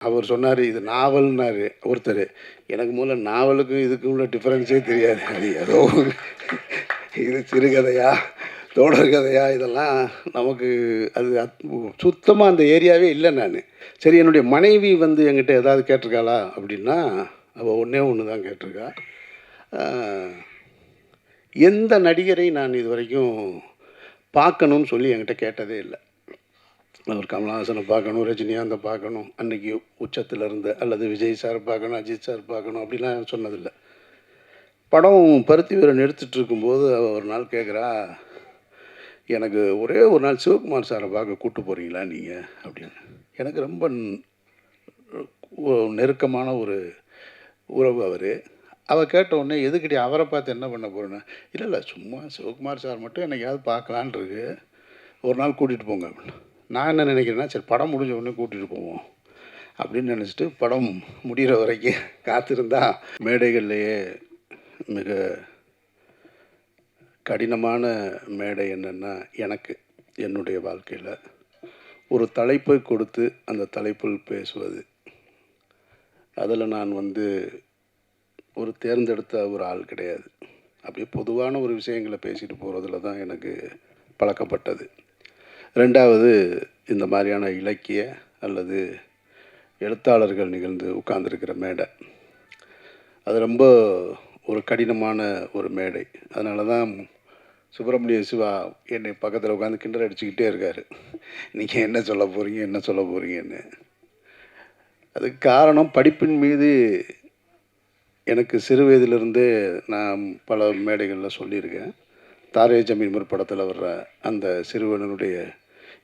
அவர் சொன்னார் இது நாவல்னாரு ஒருத்தர். எனக்கு முதல்ல நாவலுக்கும் இதுக்கும் உள்ள டிஃப்ரென்ஸே தெரியாது. அது ஏதோ இது சிறுகதையா தொடர் கதையா இதெல்லாம் நமக்கு அது சுத்தமாக அந்த ஏரியாவே இல்லை. நான் சரி என்னுடைய மனைவி வந்து என்கிட்ட ஏதாவது கேட்டிருக்காளா அப்படின்னா அவள் ஒன்றே ஒன்று தான் கேட்டிருக்கா. எந்த நடிகரை நான் இது வரைக்கும் பார்க்கணும்னு சொல்லி என்கிட்ட கேட்டதே இல்லை. அவர் கமலஹாசனை பார்க்கணும், ரஜினிகாந்தை பார்க்கணும், அன்றைக்கி உச்சத்தில் இருந்த அல்லது விஜய் சார் பார்க்கணும், அஜித் சார் பார்க்கணும் அப்படிலாம் சொன்னதில்லை. படம் பருத்தி வீரன் எடுத்துகிட்டு இருக்கும்போது அவள் ஒரு நாள் கேட்குறா, எனக்கு ஒரே ஒரு நாள் சிவகுமார் சாரை பார்க்க கூப்பிட்டு போகிறீங்களா நீங்கள் அப்படின்னு. எனக்கு ரொம்ப நெருக்கமான ஒரு உறவு அவர். அவள் கேட்ட உடனே எதுக்கிட்டே அவரை பார்த்து என்ன பண்ண போகிறேன்னு, இல்லை இல்லை சும்மா சிவகுமார் சார் மட்டும் என்னைக்காவது பார்க்கலான் இருக்கு, ஒரு நாள் கூட்டிகிட்டு போங்க அப்படின்னு. நான் என்ன நினைக்கிறேன்னா, சரி படம் முடிஞ்ச உடனே கூட்டிகிட்டு போவோம் அப்படின்னு நினச்சிட்டு படம் முடிகிற வரைக்கும் காத்திருந்தா மேடைகள்லையே மிக கடினமான மேடை என்னென்னா, எனக்கு என்னுடைய வாழ்க்கையில் ஒரு தலைப்பை கொடுத்து அந்த தலைப்பில் பேசுவது. அதில் நான் வந்து ஒரு தேர்ந்தெடுத்த ஒரு ஆள் கிடையாது. அப்படியே பொதுவான ஒரு விஷயங்களை பேசிட்டு போகிறதுல தான் எனக்கு பழக்கப்பட்டது. ரெண்டாவது, இந்த மாதிரியான இலக்கிய அல்லது எழுத்தாளர்கள் நிகழ்ந்து உட்கார்ந்துருக்கிற மேடை, அது ரொம்ப ஒரு கடினமான ஒரு மேடை. அதனால தான் சுப்பிரமணிய சிவா என்னை பக்கத்தில் உட்காந்து கிண்டல் அடிச்சுக்கிட்டே இருக்கார், நீங்கள் என்ன சொல்ல போகிறீங்க என்ன சொல்ல போகிறீங்கன்னு. அதுக்கு காரணம் படிப்பின் மீது எனக்கு சிறு வயதிலிருந்தே நான் பல மேடைகளில் சொல்லியிருக்கேன். தாரே ஜமீன் படத்தில் வர்ற அந்த சிறுவனுடைய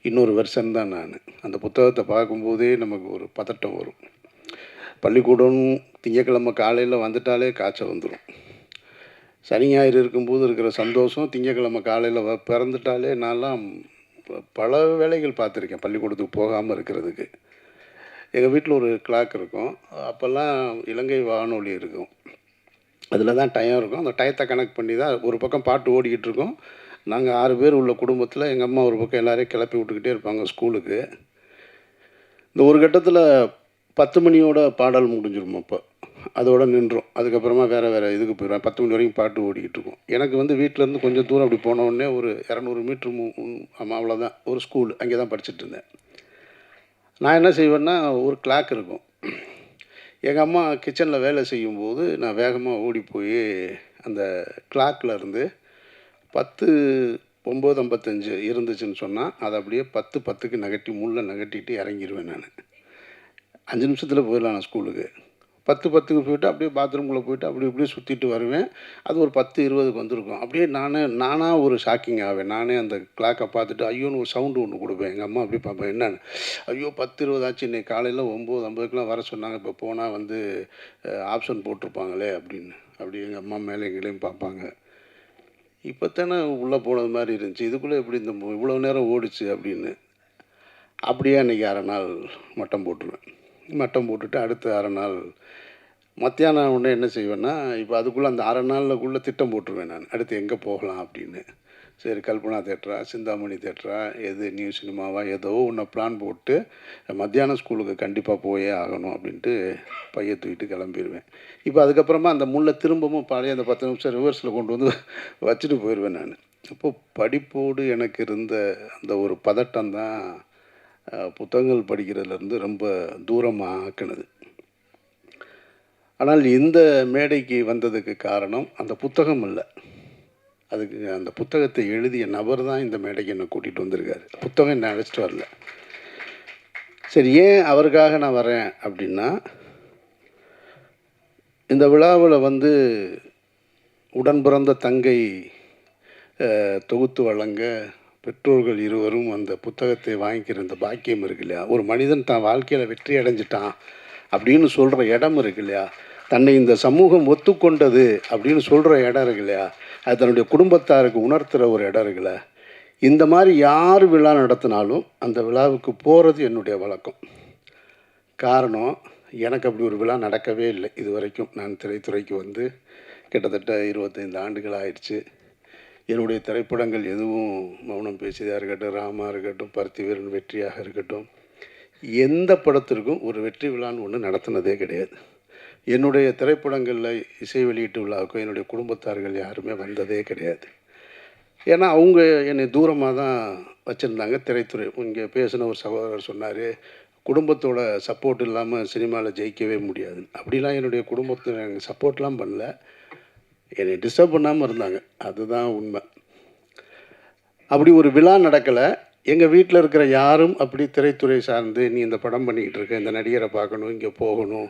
இன்னொரு வெர்ஷன் தான் நான். அந்த புத்தகத்தை பார்க்கும்போதே நமக்கு ஒரு பதட்டம் வரும். பள்ளிக்கூடம் திங்கக்கிழமை காலையில் வந்துட்டாலே காய்ச்சல் வந்துடும். சனி ஞாயிறு இருக்கும்போது இருக்கிற சந்தோஷம் திங்கக்கிழமை காலையில் பிறந்துட்டாலே நான்லாம் பல வேலைகள் பார்த்துருக்கேன் பள்ளிக்கூடத்துக்கு போகாமல் இருக்கிறதுக்கு. எங்கள் வீட்டில் ஒரு கிளாக் இருக்கும். அப்போல்லாம் இலங்கை வானொலி இருக்கும். அதில் தான் டைம் இருக்கும். அந்த டயத்தை கனெக்ட் பண்ணி தான் ஒரு பக்கம் பாட்டு ஓடிக்கிட்டு இருக்கோம். நாங்கள் 6 பேர் உள்ள குடும்பத்தில் எங்கள் அம்மா ஒரு பக்கம் எல்லோரையும் கிளப்பி விட்டுக்கிட்டே இருப்பாங்க ஸ்கூலுக்கு. இந்த ஒரு கட்டத்தில் 10 மணியோட பாடல் முடிஞ்சிடும். அப்போ அதோடு நின்றோம். அதுக்கப்புறமா வேறு இதுக்கு போயிடுவேன். 10 மணி வரைக்கும் பாட்டு ஓடிக்கிட்டு இருக்கும். எனக்கு வந்து வீட்டிலேருந்து கொஞ்சம் தூரம் அப்படி போனோடனே ஒரு 200 மீட்ரு ஆமாம் அவ்வளோதான் ஒரு ஸ்கூல். அங்கே தான் படிச்சுட்டு இருந்தேன். நான் என்ன செய்வேன்னா, ஒரு கிளாக் இருக்கும். எங்கள் அம்மா கிச்சனில் வேலை செய்யும்போது நான் வேகமாக ஓடி போய் அந்த கிளாக்கில் இருந்து 10:09:55 இருந்துச்சுன்னு சொன்னால் அதை அப்படியே 10:10க்கு நகட்டி முள்ளை நகட்டிட்டு இறங்கிடுவேன். நான் 5 நிமிஷத்தில் போயிடலாம் நான் ஸ்கூலுக்கு. 10:10க்கு போய்ட்டு அப்படியே பாத்ரூம்குள்ளே போய்ட்டு அப்படி இப்படியே சுற்றிட்டு வருவேன். அது ஒரு 10:20க்கு வந்திருக்கும். அப்படியே நானாக ஒரு ஷாக்கிங் ஆவேன். நானே அந்த கிளாக்கை பார்த்துட்டு ஐயோன்னு ஒரு சவுண்டு ஒன்று கொடுப்பேன். எங்கள் அம்மா அப்படி பார்ப்பேன், என்னன்னு, ஐயோ 10:20 ஆச்சு, இன்னைக்கு காலையில் 9:50க்குலாம் வர சொன்னாங்க, இப்போ போனால் வந்து ஆப்ஷன் போட்டிருப்பாங்களே அப்படின்னு. அப்படி எங்கள் அம்மா மேலே எங்களையும் பார்ப்பாங்க. இப்போ தானே உள்ளே போனது மாதிரி இருந்துச்சு, இதுக்குள்ளே எப்படி இந்த இவ்வளோ நேரம் ஓடிச்சு அப்படின்னு. அப்படியே அன்றைக்கி அரை நாள் மட்டம் போட்டுருவேன். மட்டம் போட்டுட்டு அடுத்த அரை நாள் மத்தியானம் ஒன்று என்ன செய்வேன்னா, இப்போ அதுக்குள்ளே அந்த அரை நாளுக்குள்ளே திட்டம் போட்டுருவேன் நான், அடுத்து எங்கே போகலாம் அப்படின்னு. சரி கல்பனா தேட்டரா, சிந்தாமணி தேட்டரா, எது நியூ சினிமாவா, ஏதோ ஒன்று பிளான் போட்டு மத்தியானம் ஸ்கூலுக்கு கண்டிப்பாக போயே ஆகணும் அப்படின்ட்டு பையை தூக்கிட்டு கிளம்பிடுவேன். இப்போ அதுக்கப்புறமா அந்த முள்ளை திரும்பவும் பழைய அந்த 10 நிமிஷம் ரிவர்ஸில் கொண்டு வந்து வச்சுட்டு போயிடுவேன் நான். அப்போது படிப்போடு எனக்கு இருந்த அந்த ஒரு பதட்டம் தான் புத்தகங்கள் படிக்கிறதுலேருந்து ரொம்ப தூரமாக ஆக்கினது. ஆனால் இந்த மேடைக்கு வந்ததுக்கு காரணம் அந்த புத்தகம் இல்லை, அதுக்கு அந்த புத்தகத்தை எழுதிய நபர் தான் இந்த மேடைக்கு என்னை கூட்டிகிட்டு வந்திருக்காரு. புத்தகம் என்னை அழைச்சிட்டு வரல. சரி, ஏன் அவருக்காக நான் வரேன் அப்படின்னா, இந்த விழாவில் வந்து உடன் பிறந்த தங்கை தொகுத்து வழங்க பெற்றோர்கள் இருவரும் அந்த புத்தகத்தை வாங்கிக்கிற இந்த பாக்கியம் இருக்கு இல்லையா, ஒரு மனிதன் தான் வாழ்க்கையில் வெற்றி அடைஞ்சிட்டான் அப்படின்னு சொல்கிற இடம் இருக்கு இல்லையா, தன்னை இந்த சமூகம் ஒத்துக்கொண்டது அப்படின்னு சொல்கிற இடம் இருக்கு இல்லையா, அது தன்னுடைய குடும்பத்தாருக்கு உணர்த்துகிற ஒரு இடம் இருக்குல்ல, இந்த மாதிரி யார் விழா நடத்தினாலும் அந்த விழாவுக்கு போகிறது என்னுடைய வழக்கம். காரணம், எனக்கு அப்படி ஒரு விழா நடக்கவே இல்லை இது வரைக்கும். நான் திரைத்துறைக்கு வந்து கிட்டத்தட்ட 25 ஆண்டுகள் ஆயிடுச்சு. என்னுடைய திரைப்படங்கள் எதுவும் மௌனம் பேசியதாக இருக்கட்டும், ராமா இருக்கட்டும், பருத்தி வீரன் வெற்றியாக இருக்கட்டும், எந்த படத்திற்கும் ஒரு வெற்றி விழான்னு ஒன்று நடத்தினதே கிடையாது. என்னுடைய திரைப்படங்களில் இசை வெளியீட்டு விழாவுக்கும் என்னுடைய குடும்பத்தார்கள் யாருமே வந்ததே கிடையாது. ஏன்னா அவங்க என்னை தூரமாக தான் வச்சுருந்தாங்க. திரைத்துறை இங்கே பேசின ஒரு சகோதரர் சொன்னார், குடும்பத்தோட சப்போர்ட் இல்லாமல் சினிமாவில் ஜெயிக்கவே முடியாதுன்னு. அப்படிலாம் என்னுடைய குடும்பத்தில் எனக்கு சப்போர்ட்லாம் பண்ணல, என்னை டிஸ்டர்ப் பண்ணாமல் இருந்தாங்க. அதுதான் உண்மை. அப்படி ஒரு விழா நடக்கலை. எங்கள் வீட்டில் இருக்கிற யாரும் அப்படி திரைத்துறை சார்ந்து நீ இந்த படம் பண்ணிக்கிட்டு இருக்க, இந்த நடிகரை பார்க்கணும், இங்கே போகணும்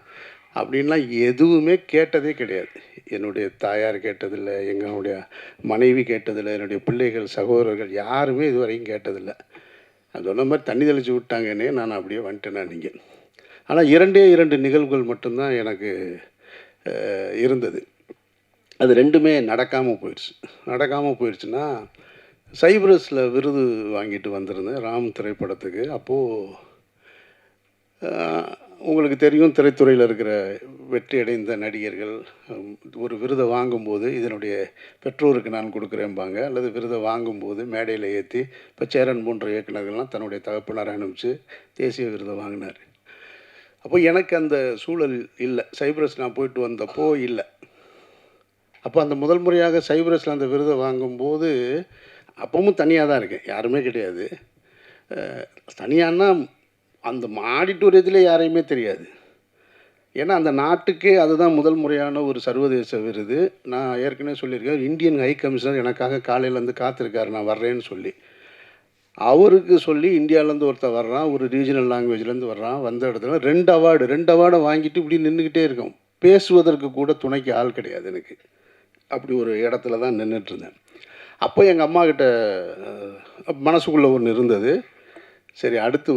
அப்படின்லாம் எதுவுமே கேட்டதே கிடையாது. என்னுடைய தாயார் கேட்டதில்லை, எங்களுடைய மனைவி கேட்டதில்லை, என்னுடைய பிள்ளைகள் சகோதரர்கள் யாருமே இது வரைக்கும் கேட்டதில்லை. அது சொன்ன மாதிரி தண்ணி தெளித்து விட்டாங்கன்னே நான் அப்படியே வந்துட்டேன். நீங்கள் ஆனால் 2 நிகழ்வுகள் மட்டும்தான் எனக்கு இருந்தது. அது 2மே நடக்காமல் போயிடுச்சு. நடக்காமல் போயிடுச்சுன்னா, சைப்ரஸில் விருது வாங்கிட்டு வந்திருந்தேன் ராம் திரைப்படத்துக்கு. அப்போது உங்களுக்கு தெரியும், திரைத்துறையில் இருக்கிற வெற்றி அடைந்த நடிகர்கள் ஒரு விருதை வாங்கும்போது இதனுடைய பெற்றோருக்கு நான் கொடுக்குறேன்பாங்க, அல்லது விருதை வாங்கும்போது மேடையில் ஏற்றி, இப்போ சேரன் போன்ற இயக்குநர்கள்லாம் தன்னுடைய தகப்பனாரை அனுப்பிச்சு தேசிய விருதை வாங்கினார். அப்போ எனக்கு அந்த சூழல் இல்லை. சைப்ரஸ் நான் போயிட்டு வந்தப்போ இல்லை. அப்போ அந்த முதல் முறையாக சைப்ரஸில் அந்த விருதை வாங்கும்போது அப்பவும் தனியாக தான் இருக்கேன், யாருமே கிடையாது. தனியானா அந்த ஆடிட்டோரியத்திலே யாரையுமே தெரியாது. ஏன்னா அந்த நாட்டுக்கே அதுதான் முதல் முறையான ஒரு சர்வதேச விருது. நான் ஏற்கனவே சொல்லியிருக்கேன், இந்தியன் ஹை கமிஷனர் எனக்காக காலையிலேருந்து காத்திருக்காரு நான் வர்றேன்னு சொல்லி. அவருக்கு சொல்லி இந்தியாவிலேருந்து ஒருத்தர் வர்றான், ஒரு ரீஜனல் லாங்குவேஜ்லேருந்து வர்றான். வந்த இடத்துல 2 அவார்டை வாங்கிட்டு இப்படி நின்றுக்கிட்டே இருக்கோம். பேசுவதற்கு கூட துணைக்கு ஆள் கிடையாது எனக்கு. அப்படி ஒரு இடத்துல தான் நின்றுட்டுருந்தேன். அப்போ எங்கள் அம்மாக்கிட்ட மனசுக்குள்ளே ஒன்று இருந்தது. சரி, அடுத்து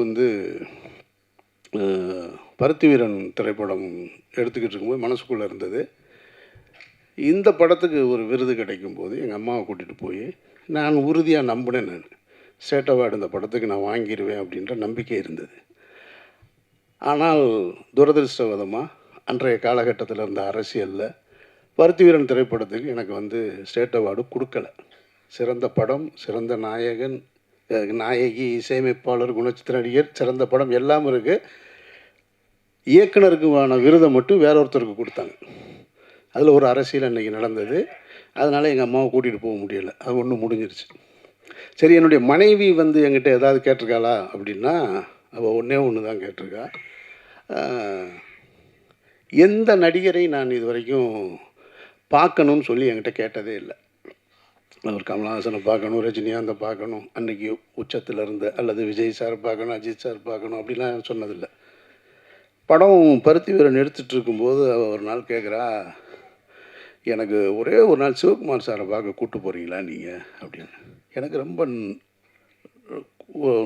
பருத்தி வீரன் திரைப்படம் எடுத்துக்கிட்டு இருக்கும்போது மனசுக்குள்ளே இருந்தது, இந்த படத்துக்கு ஒரு விருது கிடைக்கும்போது எங்கள் அம்மாவை கூட்டிகிட்டு போய் நான் உறுதியாக நம்பினேன். நான் ஸ்டேட் அவார்டு இந்த படத்துக்கு நான் வாங்கிடுவேன் அப்படின்ற நம்பிக்கை இருந்தது. ஆனால் துரதிருஷ்டவதமாக அன்றைய காலகட்டத்தில் இருந்த அரசியலில் பருத்தி வீரன் திரைப்படத்துக்கு எனக்கு ஸ்டேட் அவார்டு கொடுக்கலை. சிறந்த படம், சிறந்த நாயகன், நாயகி, இசையமைப்பாளர், குணச்சித்திர நடிகர், சிறந்த படம் எல்லாம் இருக்குது. இயக்குனருக்குமான விருதை மட்டும் வேற ஒருத்தருக்கு கொடுத்தாங்க. அதில் ஒரு அரசியல் அன்றைக்கி நடந்தது. அதனால் எங்கள் அம்மாவை கூட்டிகிட்டு போக முடியலை. அது ஒன்று முடிஞ்சிருச்சு. சரி, என்னுடைய மனைவி என்கிட்ட ஏதாவது கேட்டிருக்காளா அப்படின்னா, அவள் ஒன்று தான் கேட்டிருக்கா. எந்த நடிகரை நான் இது வரைக்கும் பார்க்கணும்னு சொல்லி என்கிட்ட கேட்டதே இல்லை. அவர் கமலஹாசனை பார்க்கணும், ரஜினிகாந்தை பார்க்கணும், அன்றைக்கி உச்சத்தில் இருந்த, அல்லது விஜய் சார் பார்க்கணும், அஜித் சார் பார்க்கணும் அப்படிலாம் சொன்னதில்லை. படம் பருத்தி வீரன் எடுத்துகிட்டு இருக்கும்போது அவள் ஒரு நாள் கேட்குறா, எனக்கு ஒரே ஒரு நாள் சிவகுமார் சாரை பார்க்க கூப்பிட்டு போகிறீங்களா நீங்கள் அப்படின்னு. எனக்கு ரொம்ப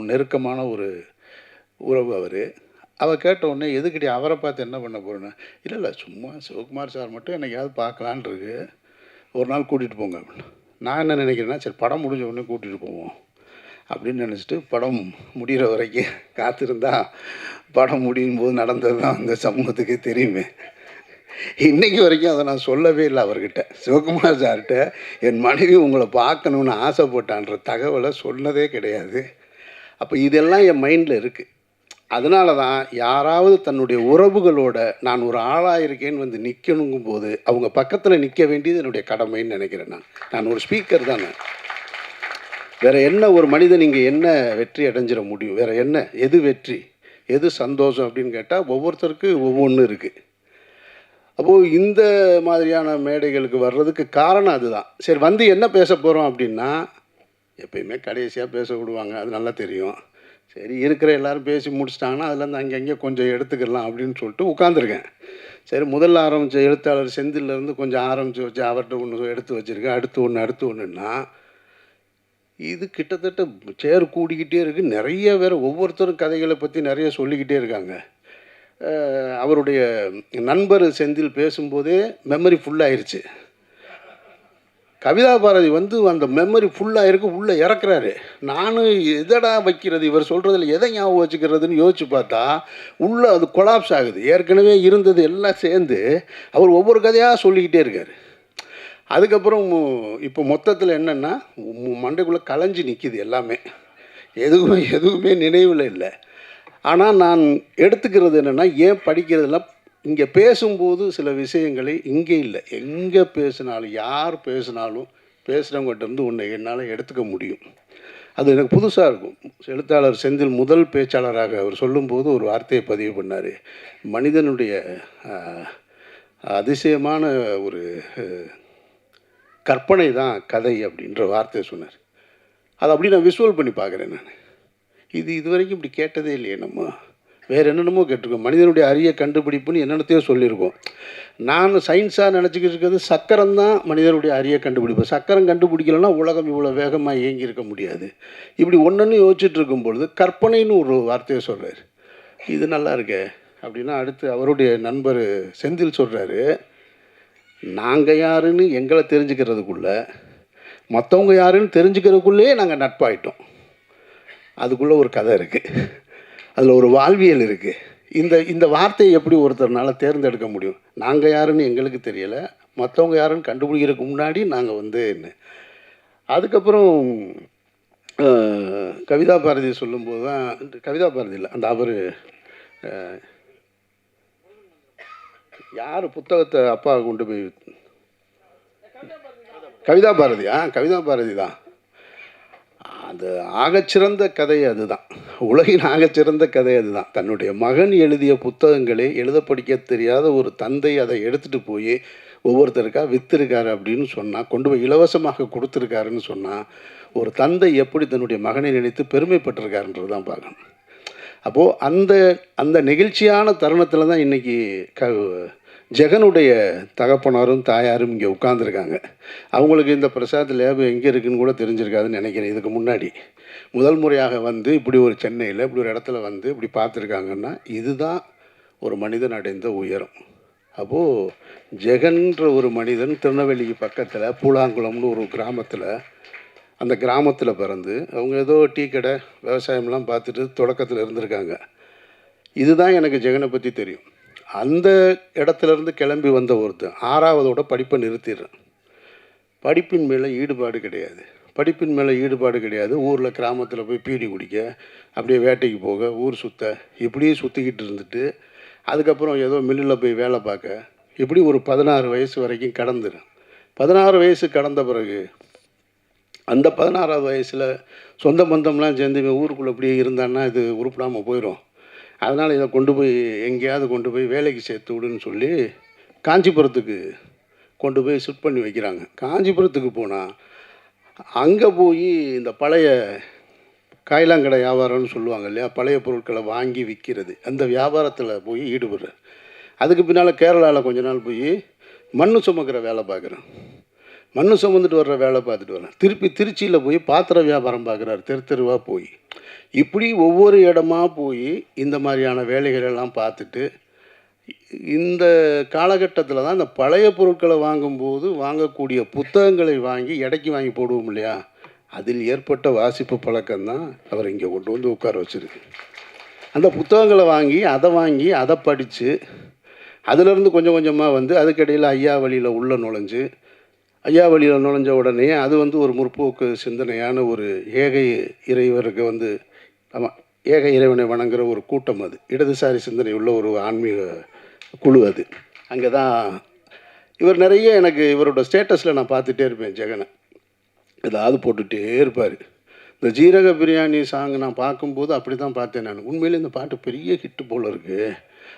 நெருக்கமான ஒரு உறவு அவர். அவள் கேட்ட உடனே, எதுக்கிட்டே அவரை பார்த்து என்ன பண்ண போகிறேன்னு. இல்லை சும்மா சிவகுமார் சார் மட்டும் என்னைக்காவது பார்க்கலான் இருக்கு, ஒரு நாள் கூட்டிகிட்டு போங்க அப்படின்னு. நான் என்ன நினைக்கிறேன்னா, சரி படம் முடிஞ்ச உடனே கூட்டிகிட்டு போவோம் அப்படின்னு நினச்சிட்டு படம் முடிகிற வரைக்கும் காத்திருந்தா, படம் முடியும் போது நடந்தது தான் அந்த சமூகத்துக்கே தெரியுமே. இன்றைக்கி வரைக்கும் அதை நான் சொல்லவே இல்லை அவர்கிட்ட. சிவகுமார் சார்கிட்ட என் மனைவி உங்களை பார்க்கணுன்னு ஆசைப்பட்டான்ற தகவலை சொன்னதே கிடையாது. அப்போ இதெல்லாம் என் மைண்டில் இருக்குது. அதனால தான் யாராவது தன்னுடைய உறவுகளோட நான் ஒரு ஆளாக இருக்கேன்னு நிற்கணுங்கும் போது அவங்க பக்கத்தில் நிற்க வேண்டியது என்னுடைய கடமைன்னு நினைக்கிறேன். நான் ஒரு ஸ்பீக்கர் தானே. வேறு என்ன ஒரு மனிதன் இங்கே என்ன வெற்றி அடைஞ்சிட முடியும்? வேறு என்ன, எது வெற்றி, எது சந்தோஷம் அப்படின்னு கேட்டால் ஒவ்வொருத்தருக்கு ஒவ்வொன்று இருக்குது. அப்போது இந்த மாதிரியான மேடைகளுக்கு வர்றதுக்கு காரணம் அதுதான். சரி, என்ன பேச போகிறோம் அப்படின்னா, எப்பயுமே கடைசியாக பேச விடுவாங்க, அது நல்லா தெரியும். சரி, இருக்கிற எல்லோரும் பேசி முடிச்சிட்டாங்கன்னா அதுலேருந்து அங்கங்கே கொஞ்சம் எடுத்துக்கலாம் அப்படின்னு சொல்லிட்டு உட்காந்துருக்கேன். சரி, முதல்ல ஆரம்பித்த எழுத்தாளர் செந்திலேருந்து கொஞ்சம் ஆரம்பித்து வச்சு அவர்கிட்ட ஒன்று எடுத்து வச்சுருக்கேன். அடுத்து ஒன்றுன்னா இது கிட்டத்தட்ட சேர் கூடிக்கிட்டே இருக்குது. நிறைய பேர் ஒவ்வொருத்தரும் கதைகளை பற்றி நிறைய சொல்லிக்கிட்டே இருக்காங்க. அவருடைய நண்பர் செந்தில் பேசும்போதே மெமரி ஃபுல்லாகிருச்சு. கவிதா பாரதி அந்த மெமரி ஃபுல்லாக இருக்கு, உள்ளே இறக்குறாரு. நானும் எதடா வைக்கிறது, இவர் சொல்கிறதில் எதை ஞாபகம் வச்சுக்கிறதுன்னு யோசிச்சு பார்த்தா உள்ளே அது கொலாப்ஸ் ஆகுது. ஏற்கனவே இருந்தது எல்லாம் சேர்ந்து அவர் ஒவ்வொரு கதையாக சொல்லிக்கிட்டே இருக்கார். அதுக்கப்புறம் இப்போ மொத்தத்தில் என்னென்னா மண்டைக்குள்ளே கலைஞ்சி நிற்கிது எல்லாமே, எதுவுமே நினைவில் இல்லை. ஆனால் நான் எடுத்துக்கிறது என்னென்னா, ஏன் படிக்கிறதுலாம் இங்கே பேசும்போது சில விஷயங்களை இங்கே இல்லை, எங்கே பேசினாலும் யார் பேசினாலும் பேசுகிறவங்ககிட்ட இருந்து ஒன்று என்னால் எடுத்துக்க முடியும். அது எனக்கு புதுசாக இருக்கும். எழுத்தாளர் செந்தில் முதல் பேச்சாளராக அவர் சொல்லும்போது ஒரு வார்த்தையை பதிவு பண்ணார். மனிதனுடைய அதிசயமான ஒரு கற்பனை தான் கதை அப்படின்ற வார்த்தையை சொன்னார். அதை அப்படி நான் விஷுவல் பண்ணி பார்க்குறேன். நான் இது வரைக்கும் இப்படி கேட்டதே இல்லையே. நம்ம வேறு என்னென்னமோ கேட்டிருக்கோம். மனிதனுடைய அரிய கண்டுபிடிப்புன்னு என்னென்னத்தையோ சொல்லியிருக்கோம். நான் சயின்ஸாக நினச்சிக்கிட்டு இருக்கிறது சக்கரம் தான் மனிதனுடைய அரிய கண்டுபிடிப்பு. சக்கரம் கண்டுபிடிக்கலன்னா உலகம் இவ்வளோ வேகமாக இயங்கி இருக்க முடியாது. இப்படி ஒன்று யோசிச்சுட்டு இருக்கும்பொழுது கற்பனைன்னு ஒரு வார்த்தையை சொல்கிறார். இது நல்லா இருக்கே அப்படின்னா அடுத்து அவருடைய நண்பர் செந்தில் சொல்கிறாரு, நாங்கள் யாருன்னு எங்களை தெரிஞ்சுக்கிறதுக்குள்ளே மற்றவங்க யாருன்னு தெரிஞ்சுக்கிறதுக்குள்ளேயே நாங்கள் நட்பாயிட்டோம். அதுக்குள்ளே ஒரு கதை இருக்குது, அதில் ஒரு வாழ்வியல் இருக்குது. இந்த வார்த்தையை எப்படி ஒருத்தர்னால தேர்ந்தெடுக்க முடியும்? நாங்கள் யாருன்னு எங்களுக்கு தெரியலை, மற்றவங்க யாருன்னு கண்டுபிடிக்கிறதுக்கு முன்னாடி நாங்கள் என்ன. அதுக்கப்புறம் கவிதா பாரதி சொல்லும்போது தான், கவிதா பாரதி இல்லை, அந்த அவர் யார் புத்தகத்தை அப்பா கொண்டு போய், கவிதா பாரதியா? கவிதா பாரதி தான். அது ஆகச்சிறந்த கதை அதுதான், உலகின் ஆகச்சிறந்த கதை அதுதான். தன்னுடைய மகன் எழுதிய புத்தகங்களே எழுத படிக்க தெரியாத ஒரு தந்தை அதை எடுத்துகிட்டு போய் ஒவ்வொருத்தருக்கா விற்றுருக்காரு அப்படின்னு சொன்னால், கொண்டு போய் இலவசமாக கொடுத்துருக்காருன்னு சொன்னால், ஒரு தந்தை எப்படி தன்னுடைய மகனை நினைத்து பெருமைப்பட்டிருக்காருன்றது தான் பார்க்கணும். அப்போது அந்த நெகிழ்ச்சியான தருணத்தில் தான் இன்றைக்கி ஜெகனுடைய தகப்பனாரும் தாயாரும் இங்கே உட்காந்துருக்காங்க. அவங்களுக்கு இந்த பிரசாத் லேப் எங்கே இருக்குதுன்னு கூட தெரிஞ்சிருக்காதுன்னு நினைக்கிறேன். இதுக்கு முன்னாடி முதல் முறையாக இப்படி ஒரு சென்னையில் இப்படி ஒரு இடத்துல இப்படி பார்த்துருக்காங்கன்னா, இதுதான் ஒரு மனிதன் அடைந்த உயரம். அப்போது ஜெகன்ற ஒரு மனிதன் திருநெல்வேலிக்கு பக்கத்தில் பூலாங்குளம்னு ஒரு கிராமத்தில், அந்த கிராமத்தில் பிறந்து அவங்க ஏதோ டீ கடை விவசாயம்லாம் பார்த்துட்டு தொடக்கத்தில் இருந்திருக்காங்க. இதுதான் எனக்கு ஜெகனை பற்றி தெரியும். அந்த இடத்துலேருந்து கிளம்பி வந்த ஒருத்தன் 6ஆவதோட படிப்பை நிறுத்திடுறேன். படிப்பின் மேலே ஈடுபாடு கிடையாது. ஊரில் கிராமத்தில் போய் பீடி குடிக்க, அப்படியே வேட்டைக்கு போக, ஊர் சுற்ற, இப்படியே சுற்றிக்கிட்டு இருந்துட்டு அதுக்கப்புறம் ஏதோ மில்லில் போய் வேலை பார்க்க, இப்படி ஒரு 16 வயசு வரைக்கும் கடந்துடும். 16 வயசு கடந்த பிறகு அந்த 16ஆவது வயசில் சொந்த பந்தம்லாம் சேர்ந்து ஊருக்குள்ளே அப்படியே இருந்தான்னா இது உருப்படாமல் போயிடும். அதனால் இதை எங்கேயாவது கொண்டு போய் வேலைக்கு சேர்த்து விடுன்னு சொல்லி காஞ்சிபுரத்துக்கு கொண்டு போய் ஷிஃப்ட் பண்ணி வைக்கிறாங்க. காஞ்சிபுரத்துக்கு போனால் அங்கே போய் இந்த பழைய காய்லாங்கடை வியாபாரம்னு சொல்லுவாங்க இல்லையா, பழைய பொருட்களை வாங்கி விற்கிறது, அந்த வியாபாரத்தில் போய் ஈடுபடுறேன். அதுக்கு பின்னால் கேரளாவில் கொஞ்ச நாள் போய் மண் சுமக்கிற வேலை பார்க்குறேன். மண் சுமந்துட்டு வர்ற வேலை பார்த்துட்டு வரேன். திருப்பி திருச்சியில் போய் பாத்திர வியாபாரம் பார்க்குறாரு, தெருவாக போய். இப்படி ஒவ்வொரு இடமா போய் இந்த மாதிரியான வேலைகளெல்லாம் பார்த்துட்டு, இந்த காலகட்டத்தில் தான் இந்த பழைய பொருட்களை வாங்கும்போது வாங்கக்கூடிய புத்தகங்களை வாங்கி எடைக்கு வாங்கி போடுவோம் இல்லையா, அதில் ஏற்பட்ட வாசிப்பு பழக்கம்தான் அவர் இங்கே கொண்டு உட்கார வச்சுருக்கு. அந்த புத்தகங்களை வாங்கி அதை படித்து அதிலிருந்து கொஞ்சம் கொஞ்சமாக அதுக்கிடையில் ஐயா வழியில் நுழைஞ்ச உடனே அது ஒரு முற்போக்கு சிந்தனையான ஒரு ஏக இறைவருக்கு ஆமாம், ஏக இறைவனை வணங்குகிற ஒரு கூட்டம். அது இடதுசாரி சிந்தனை உள்ள ஒரு ஆன்மீக குழு. அது அங்கே தான் இவர் நிறைய எனக்கு இவரோட ஸ்டேட்டஸில் நான் பார்த்துட்டே இருப்பேன். ஜெகனை ஏதாவது போட்டுகிட்டே இருப்பார். இந்த ஜீரக பிரியாணி சாங் நான் பார்க்கும்போது அப்படி தான் பார்த்தேன் நான். உண்மையிலே இந்த பாட்டு பெரிய ஹிட்டு போல் இருக்குது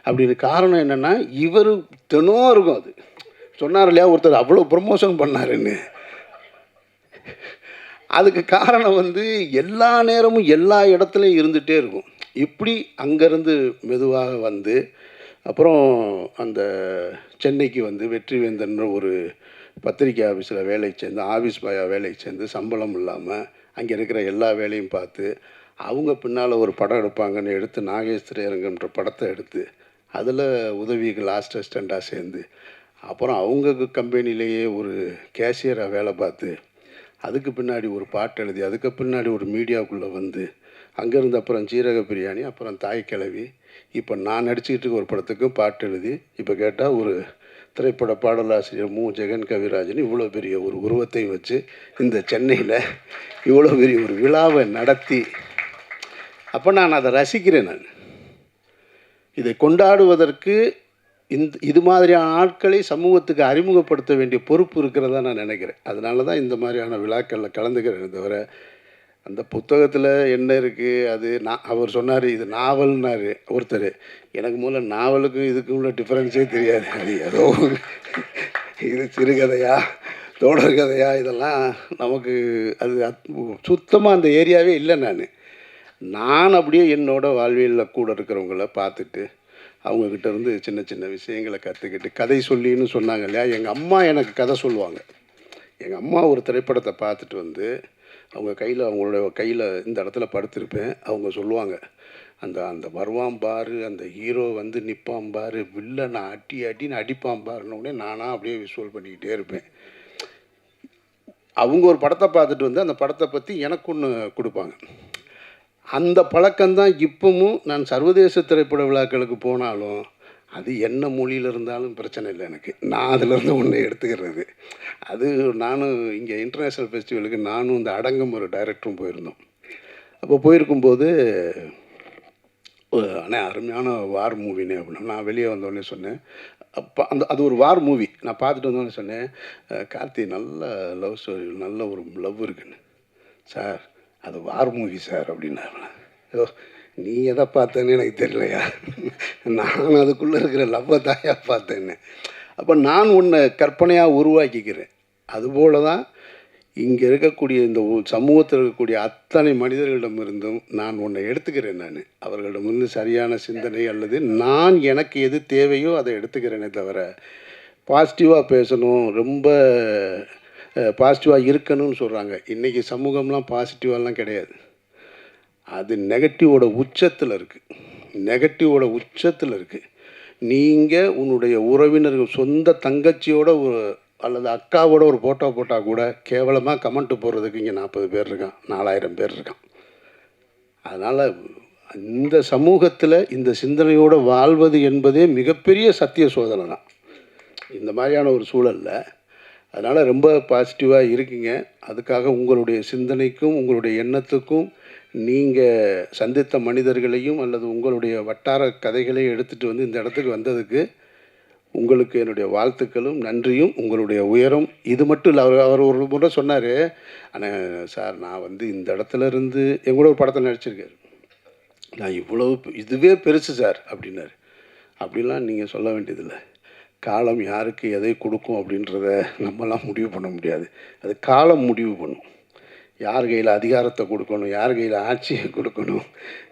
அப்படின்னு. காரணம் என்னென்னா, இவர் தினம் இருக்கும். அது சொன்னார் இல்லையா, ஒருத்தர் அவ்வளோ ப்ரமோஷன் பண்ணாருன்னு. அதுக்கு காரணம் எல்லா நேரமும் எல்லா இடத்துலையும் இருந்துகிட்டே இருக்கும். இப்படி அங்கேருந்து மெதுவாக அப்புறம் அந்த சென்னைக்கு வெற்றிவேந்தன்ற ஒரு பத்திரிக்கை ஆஃபீஸில் வேலைக்கு சேர்ந்து, ஆஃபீஸ் பாயாக வேலைக்கு சேர்ந்து, சம்பளம் இல்லாமல் அங்கே இருக்கிற எல்லா வேலையும் பார்த்து, அவங்க பின்னால் ஒரு படம் எடுப்பாங்கன்னு எடுத்து நாகேஷ் திரையரங்கன்ற படத்தை எடுத்து அதில் உதவிக்கு லாஸ்ட் அசிஸ்டண்ட்டாக சேர்ந்து, அப்புறம் அவங்க கம்பெனிலேயே ஒரு கேஷியராக வேலை பார்த்து, அதுக்கு பின்னாடி ஒரு பாட்டு எழுதி, அதுக்கு பின்னாடி ஒரு மீடியாவுக்குள்ளே அங்கேருந்து அப்புறம் ஜீரக பிரியாணி, அப்புறம் தாய் கிழவி, இப்போ நான் நடிச்சுக்கிட்டு இருக்க ஒரு படத்துக்கும் பாட்டு எழுதி, இப்போ கேட்டால் ஒரு திரைப்பட பாடலாசிரியர் ஜெகன் கவிராஜன் இவ்வளோ பெரிய ஒரு உருவத்தை வச்சு இந்த சென்னையில் இவ்வளோ பெரிய ஒரு விழாவை நடத்தி, அப்போ நான் அதை ரசிக்கிறேன். இதை கொண்டாடுவதற்கு இது மாதிரியான ஆட்களை சமூகத்துக்கு அறிமுகப்படுத்த வேண்டிய பொறுப்பு இருக்கிறதா நான் நினைக்கிறேன். அதனால தான் இந்த மாதிரியான விழாக்களில் கலந்துக்கிறேன். தவிர அந்த புத்தகத்தில் என்ன இருக்குது, அது அவர் சொன்னார் இது நாவல்னாரு ஒருத்தர். எனக்கு முதல்ல நாவலுக்கும் இதுக்கும் உள்ள டிஃப்ரென்ஸே தெரியாது. அது ஏதோ இது சிறுகதையா தொடர் கதையா இதெல்லாம் நமக்கு அது சுத்தமாக அந்த ஏரியாவே இல்லை. நான் அப்படியே என்னோடய வாழ்வியலில் கூட இருக்கிறவங்கள பார்த்துட்டு அவங்கக்கிட்ட இருந்து சின்ன சின்ன விஷயங்களை கற்றுக்கிட்டு கதை சொல்லின்னு சொன்னாங்க இல்லையா, எங்கள் அம்மா எனக்கு கதை சொல்லுவாங்க. எங்கள் அம்மா ஒரு திரைப்படத்தை பார்த்துட்டு வந்து அவங்க அவங்களோட கையில் இந்த இடத்துல படுத்திருப்பேன். அவங்க சொல்லுவாங்க, அந்த அந்த வருவான் பாரு, அந்த ஹீரோ வந்து நிற்பான் பாரு, வில்லனை அடின்னு அடிப்பான் பாருன்னொடனே நானாக அப்படியே விஷுவல் பண்ணிக்கிட்டே இருப்பேன். அவங்க ஒரு படத்தை பார்த்துட்டு வந்து அந்த படத்தை பற்றி எனக்கு ஒன்று கொடுப்பாங்க. அந்த பழக்கம்தான் இப்பவும் நான் சர்வதேச திரைப்பட விழாக்களுக்கு போனாலும் அது என்ன மொழியில் இருந்தாலும் பிரச்சனை இல்லை எனக்கு. நான் அதிலேருந்து ஒன்று எடுத்துக்கிறது. அது நானும் இங்கே இன்டர்நேஷ்னல் ஃபெஸ்டிவலுக்கு நானும் இந்த அடங்கம் ஒரு டைரக்டரும் போயிருந்தோம். அப்போ போயிருக்கும்போது அண்ணே அருமையான வார் மூவினே அப்படின்னா நான் வெளியே வந்தோடனே சொன்னேன். அப்போ அது ஒரு வார் மூவி நான் பார்த்துட்டு வந்தோடனே சொன்னேன், கார்த்தி நல்ல லவ் ஸ்டோரி, நல்ல ஒரு லவ் இருக்குன்னு. சார் அது வார் மூவி சார் அப்படின்னாரு. ஓ நீ எதை பார்த்தேன்னு எனக்கு தெரியலையா, நான் அதுக்குள்ளே இருக்கிற லவ்வை தாயா பார்த்தேன்னு. அப்போ நான் ஒன்றை கற்பனையாக உருவாக்கிக்கிறேன். அதுபோல தான் இங்கே இருக்கக்கூடிய இந்த சமூகத்தில் இருக்கக்கூடிய அத்தனை மனிதர்களிடமிருந்தும் நான் ஒன்றை எடுத்துக்கிறேன். அவர்களிடமிருந்து சரியான சிந்தனை அல்லது நான் எனக்கு எது தேவையோ அதை எடுத்துக்கிறேனே தவிர பாசிட்டிவாக பேசணும், ரொம்ப பாசிட்டிவாக இருக்கணும்னு சொல்கிறாங்க. இன்றைக்கி சமூகம்லாம் பாசிட்டிவாலாம் கிடையாது. அது நெகட்டிவோட உச்சத்தில் இருக்குது. நீங்கள் உன்னுடைய உறவினர்கள் சொந்த தங்கச்சியோட அல்லது அக்காவோட ஒரு ஃபோட்டோ போட்டால் கூட கேவலமாக கமெண்ட்டு போடுறதுக்கு இங்கே 40 பேர் இருக்கான், 4000 பேர் இருக்கான். அதனால் இந்த சமூகத்தில் இந்த சிந்தனையோடு வாழ்வது என்பதே மிகப்பெரிய சத்திய சோதனை தான் இந்த மாதிரியான ஒரு சூழலில். அதனால் ரொம்ப பாசிட்டிவாக இருக்கீங்க. அதுக்காக உங்களுடைய சிந்தனைக்கும் உங்களுடைய எண்ணத்துக்கும் நீங்கள் சந்தித்த மனிதர்களையும் அல்லது உங்களுடைய வட்டார கதைகளையும் எடுத்துகிட்டு வந்து இந்த இடத்துக்கு வந்ததுக்கு உங்களுக்கு என்னுடைய வாழ்த்துக்களும் நன்றியும். உங்களுடைய உயரம் இது மட்டும் இல்லை. அவர் ஒரு முறை சொன்னார், ஆனால் சார் நான் வந்து இந்த இடத்துல இருந்து எங்கூட ஒரு படத்தில் நடிச்சிருக்காரு, நான் இவ்வளோ இதுவே பெருசு சார் அப்படின்னாரு. அப்படிலாம் நீங்கள் சொல்ல வேண்டியதில்லை. காலம் யாருக்கு எதை கொடுக்கும் அப்படின்றத நம்மலாம் முடிவு பண்ண முடியாது. அது காலம் முடிவு பண்ணும். யார் கையில் அதிகாரத்தை கொடுக்கணும், யார் கையில் ஆட்சியை கொடுக்கணும்,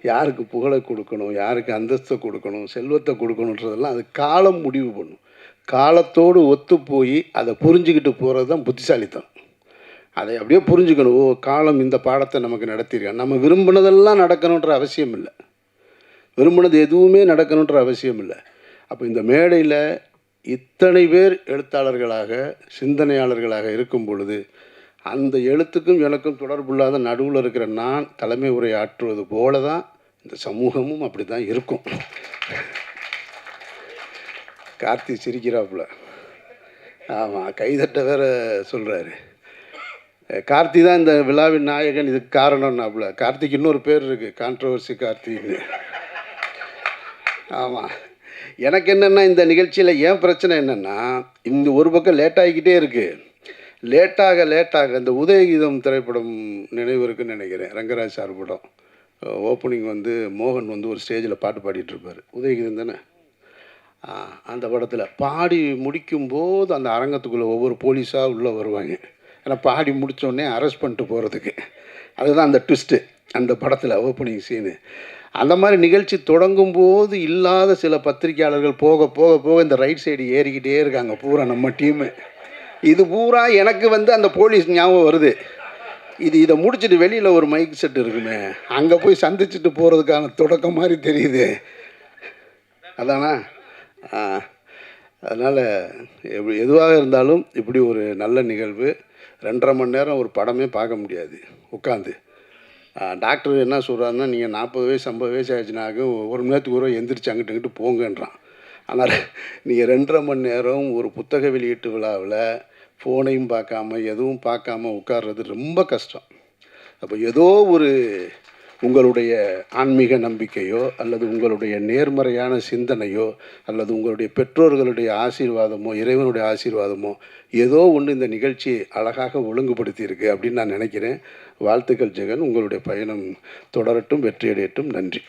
யாருக்கு புகழை கொடுக்கணும், யாருக்கு அந்தஸ்தை கொடுக்கணும், செல்வத்தை கொடுக்கணுன்றதெல்லாம் அது காலம் முடிவு பண்ணும். காலத்தோடு ஒத்து போய் அதை புரிஞ்சுக்கிட்டு போகிறது தான் புத்திசாலித்தனம். அதை அப்படியே புரிஞ்சுக்கணும். ஓ காலம் இந்த பாடத்தை நமக்கு நடத்தியிருக்காங்க. நம்ம விரும்பினதெல்லாம் நடக்கணுன்ற அவசியம் இல்லை, விரும்பினது எதுவுமே நடக்கணுன்ற அவசியம் இல்லை. அப்போ இந்த மேடையில் இத்தனை பேர் எழுத்தாளர்களாக சிந்தனையாளர்களாக இருக்கும் பொழுது அந்த எழுத்துக்கும் எனக்கும் தொடர்புள்ளாத நடுவில் இருக்கிற நான் தலைமை உரை ஆற்றுவது போல தான் இந்த சமூகமும் அப்படி தான் இருக்கும். கார்த்தி சிரிக்கிறாப்புல. ஆமாம், கைதட்ட வேற சொல்கிறாரு. கார்த்தி தான் இந்த விழாவின் நாயகன், இதுக்கு காரணம்னாப்புல. கார்த்திக்கு இன்னொரு பேர் இருக்குது, கான்ட்ரவர்சி கார்த்தின்னு. ஆமாம், எனக்கு என்னென்னா இந்த நிகழ்ச்சியில் ஏன் பிரச்சனை என்னென்னா, இந்த ஒரு பக்கம் லேட்டாகிக்கிட்டே இருக்குது. லேட்டாக இந்த உதயகீதம் திரைப்படம் நினைவு இருக்குன்னு நினைக்கிறேன். ரங்கராஜ் சார் படம் ஓப்பனிங் வந்து மோகன் வந்து ஒரு ஸ்டேஜில் பாட்டு பாடிட்டுருப்பார். உதயகீதம் தானே? அந்த படத்தில் பாடி முடிக்கும்போது அந்த அரங்கத்துக்குள்ளே ஒவ்வொரு போலீஸாக உள்ளே வருவாங்க. ஏன்னா பாடி முடித்தோடனே அரெஸ்ட் பண்ணிட்டு போகிறதுக்கு. அதுதான் அந்த ட்விஸ்ட்டு அந்த படத்தில் ஓப்பனிங் சீனு. அந்த மாதிரி நிகழ்ச்சி தொடங்கும் போது இல்லாத சில பத்திரிக்கையாளர்கள் போக போக போக இந்த ரைட் சைடு ஏறிக்கிட்டே இருக்காங்க பூரா நம்ம டீமு. இது பூரா எனக்கு வந்து அந்த போலீஸ் ஞாபகம் வருது. இதை முடிச்சுட்டு வெளியில் ஒரு மைக் செட் இருக்குமே, அங்கே போய் சந்திச்சுட்டு போகிறதுக்கான தொடக்கம் மாதிரி தெரியுது. அதானா? அதனால் எதுவாக இருந்தாலும் இப்படி ஒரு நல்ல நிகழ்வு 2.5 மணி நேரம் ஒரு படமே பார்க்க முடியாது உட்காந்து. டாக்டர் என்ன சொல்கிறாருன்னா, நீங்கள் 40 வயசு 50 வயசு ஆயிடுச்சுனாக்க 1 மணி நேரத்துக்கு ஒரு எந்திரிச்சு அங்கிட்டு போங்கன்றான். ஆனால் நீங்கள் 2.5 மணி நேரம் ஒரு புத்தக வெளியீட்டு விழாவில் ஃபோனையும் பார்க்காம எதுவும் பார்க்காம உட்கார்றது ரொம்ப கஷ்டம். அப்போ ஏதோ உங்களுடைய ஆன்மீக நம்பிக்கையோ அல்லது உங்களுடைய நேர்மறையான சிந்தனையோ அல்லது உங்களுடைய பெற்றோர்களுடைய ஆசீர்வாதமோ இறைவனுடைய ஆசீர்வாதமோ ஏதோ ஒன்று இந்த நிகழ்ச்சியை அழகாக ஒழுங்குபடுத்தியிருக்கு அப்படின்னு நான் நினைக்கிறேன். வாழ்த்துக்கள் ஜெகன். உங்களுடைய பயணம் தொடரட்டும், வெற்றியடையட்டும். நன்றி.